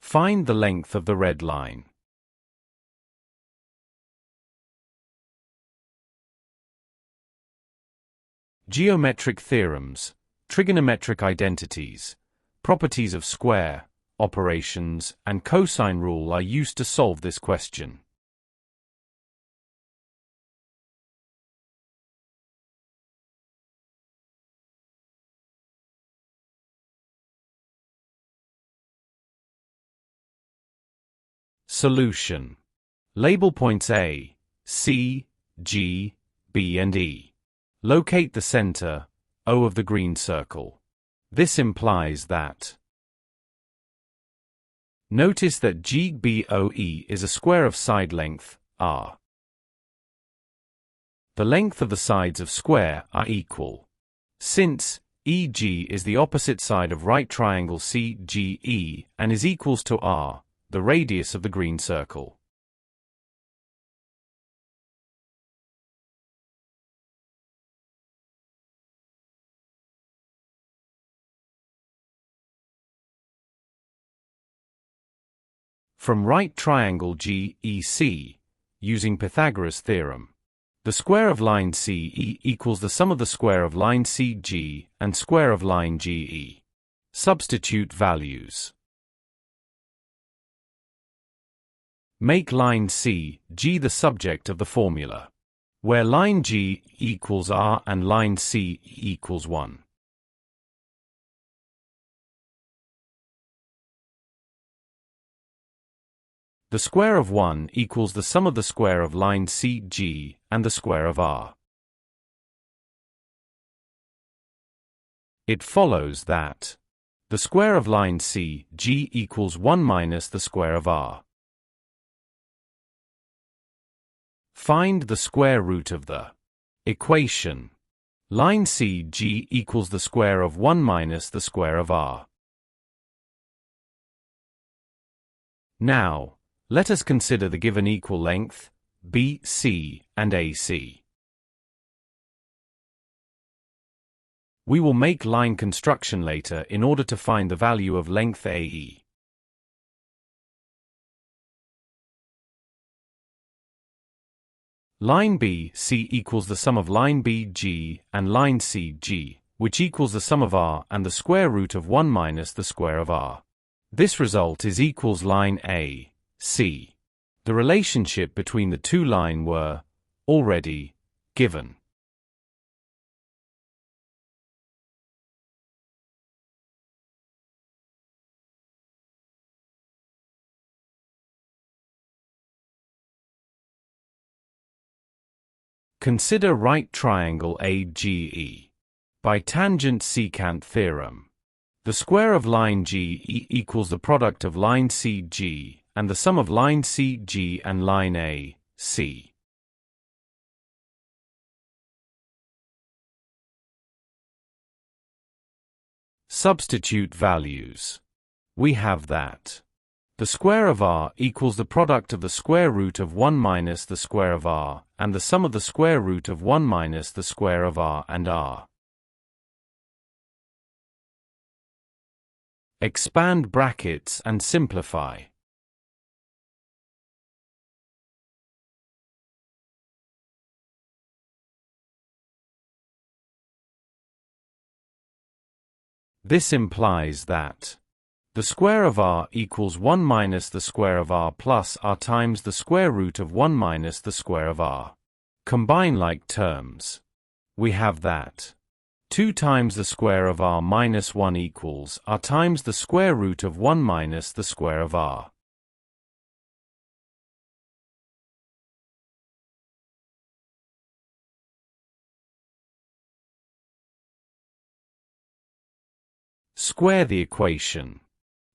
Find the length of the red line. Geometric theorems, trigonometric identities, properties of square, operations, and cosine rule are used to solve this question. Solution. Label points A, C, G, B and E. Locate the center, O of the green circle. This implies that. Notice that GBOE is a square of side length, R. The length of the sides of square are equal. Since EG is the opposite side of right triangle CGE and is equals to R, the radius of the green circle. From right triangle GEC, using Pythagoras theorem, the square of line CE equals the sum of the square of line CG and square of line GE. Substitute values. Make line CG the subject of the formula, where line G equals R and line C equals 1. The square of 1 equals the sum of the square of line CG and the square of R. It follows that the square of line CG equals 1 minus the square of R. Find the square root of the equation. Line CG equals the square of 1 minus the square of R. Now, let us consider the given equal length, BC and AC. We will make line construction later in order to find the value of length AE. Line BC equals the sum of line BG and line CG, which equals the sum of R and the square root of 1 minus the square of R. This result is equals line A. C. The relationship between the two lines were already given. Consider right triangle AGE. By tangent secant theorem, the square of line GE equals the product of line CG and the sum of line CG and line AC. Substitute values. We have that the square of R equals the product of the square root of 1 minus the square of R and the sum of the square root of 1 minus the square of R and R. Expand brackets and simplify. This implies that the square of R equals 1 minus the square of R plus R times the square root of 1 minus the square of R. Combine like terms. We have that 2 times the square of R minus 1 equals R times the square root of 1 minus the square of R. Square the equation.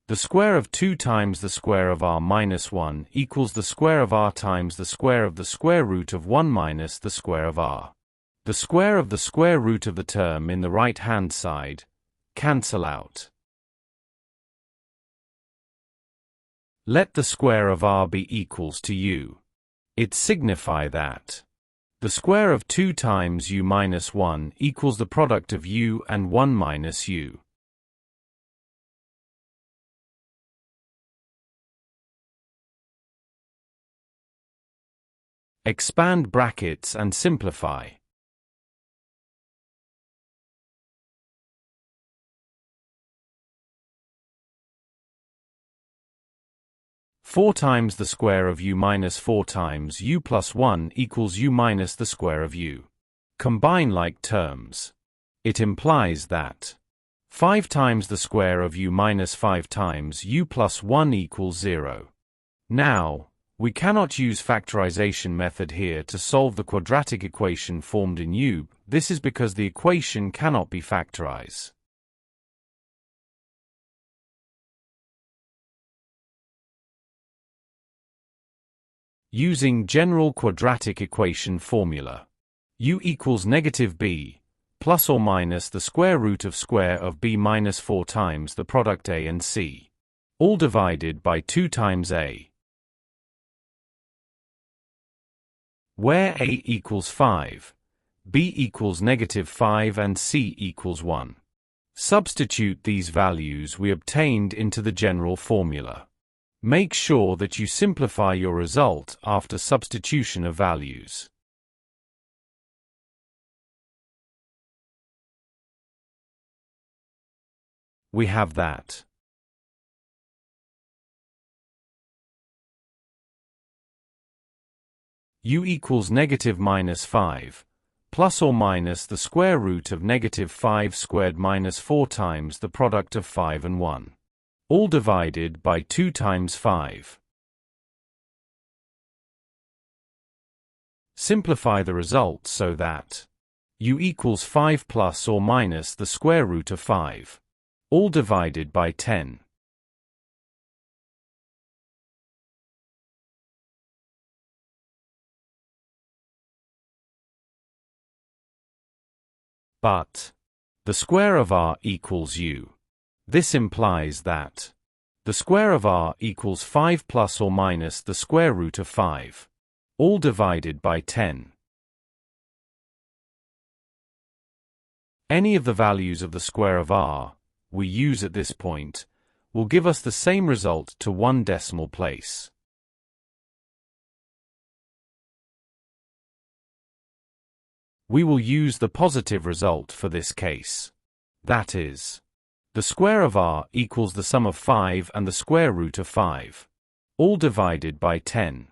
The square of 2 times the square of R minus 1 equals the square of R times the square of the square root of 1 minus the square of R. The square of the square root of the term in the right-hand side cancel out. Let the square of R be equals to U. It signify that the square of 2 times U minus 1 equals the product of U and 1 minus U. Expand brackets and simplify. Four times the square of u minus 4 times u plus 1 equals u minus the square of u. Combine like terms. It implies that 5 times the square of u minus 5 times u plus 1 equals 0. Now, we cannot use factorization method here to solve the quadratic equation formed in u. This is because the equation cannot be factorized. Using general quadratic equation formula. U equals negative b, plus or minus the square root of b minus 4 times the product a and c. All divided by 2 times a. Where a equals 5, b equals negative 5 and c equals 1. Substitute these values we obtained into the general formula. Make sure that you simplify your result after substitution of values. We have that u equals negative minus 5, plus or minus the square root of negative 5 squared minus 4 times the product of 5 and 1. All divided by 2 times 5. Simplify the result so that u equals 5 plus or minus the square root of 5. All divided by 10. But the square of r equals u. This implies that the square of r equals 5 plus or minus the square root of 5. All divided by 10. Any of the values of the square of r we use at this point will give us the same result to 1 decimal place. We will use the positive result for this case. That is, the square of r equals the sum of 5 and the square root of 5. All divided by 10.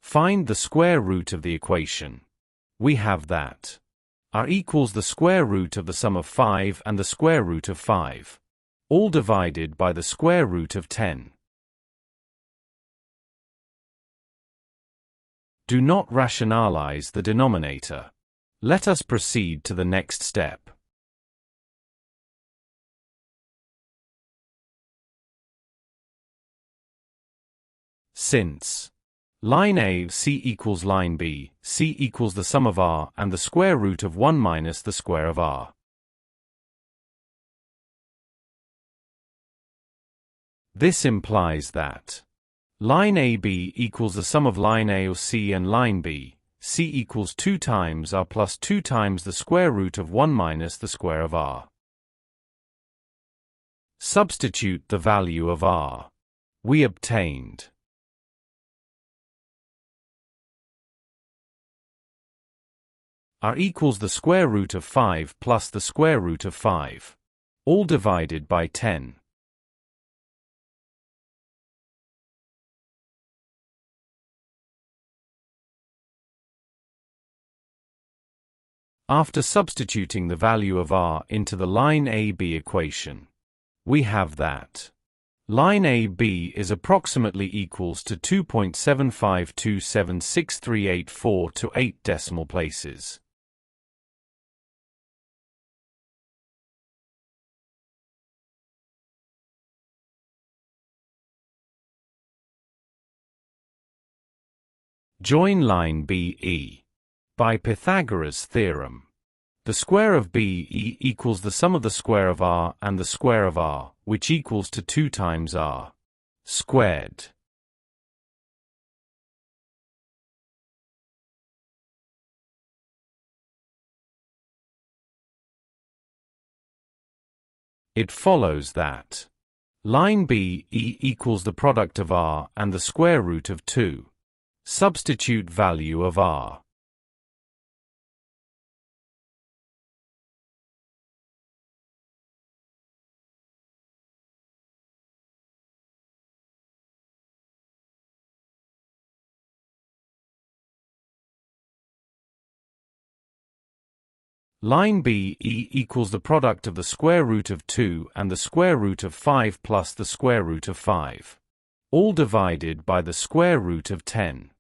Find the square root of the equation. We have that r equals the square root of the sum of 5 and the square root of 5. All divided by the square root of 10. Do not rationalize the denominator. Let us proceed to the next step. Since line A, C equals line B, C equals the sum of r and the square root of 1 minus the square of r. This implies that line AB equals the sum of line A or C and line B, C equals 2 times r plus 2 times the square root of 1 minus the square of r. Substitute the value of r. We obtained r equals the square root of 5 plus the square root of 5. All divided by 10. After substituting the value of r into the line AB equation, we have that line AB is approximately equals to 2.75276384 to 8 decimal places. Join line BE. By Pythagoras' theorem, the square of BE equals the sum of the square of r and the square of r, which equals to 2 times r squared. It follows that line B equals the product of r and the square root of 2. Substitute value of r. Line B equals the product of the square root of 2 and the square root of 5 plus the square root of 5. All divided by the square root of 10.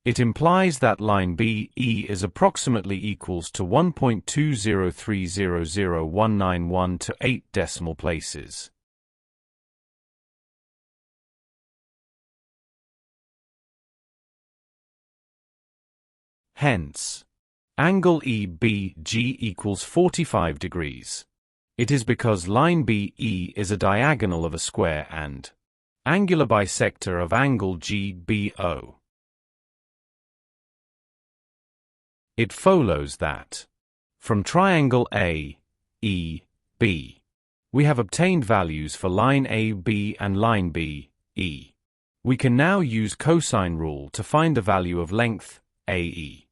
It implies that line B is approximately equals to 1.203000191 to 8 decimal places. Hence, angle EBG equals 45 degrees. It is because line BE is a diagonal of a square and angular bisector of angle GBO. It follows that from triangle AEB, we have obtained values for line AB and line BE. We can now use cosine rule to find the value of length AE.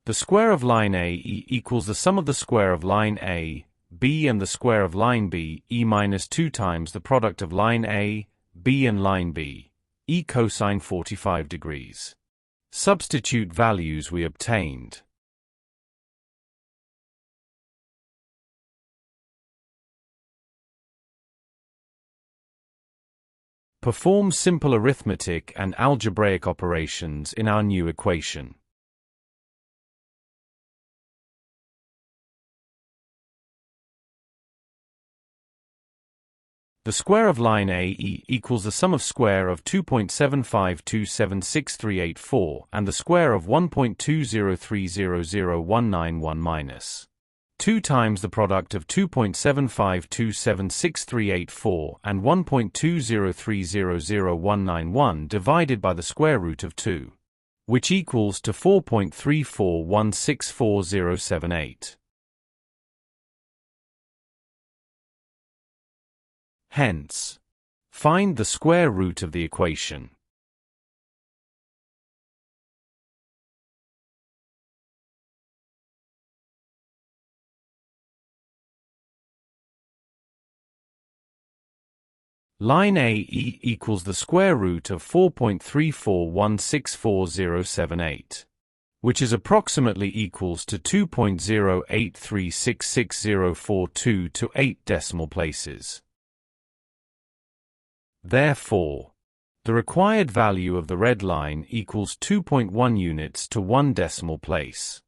The square of line AE equals the sum of the square of line A, B and the square of line B, E minus 2 times the product of line A, B and line B, E cosine 45 degrees. Substitute values we obtained. Perform simple arithmetic and algebraic operations in our new equation. The square of line AE equals the sum of square of 2.75276384 and the square of 1.203000191 minus 2 times the product of 2.75276384 and 1.203000191 divided by the square root of 2, which equals to 4.34164078. Hence, find the square root of the equation. Line AE equals the square root of 4.34164078, which is approximately equals to 2.083666042 to 8 decimal places. Therefore, the required value of the red line equals 2.1 units to 1 decimal place.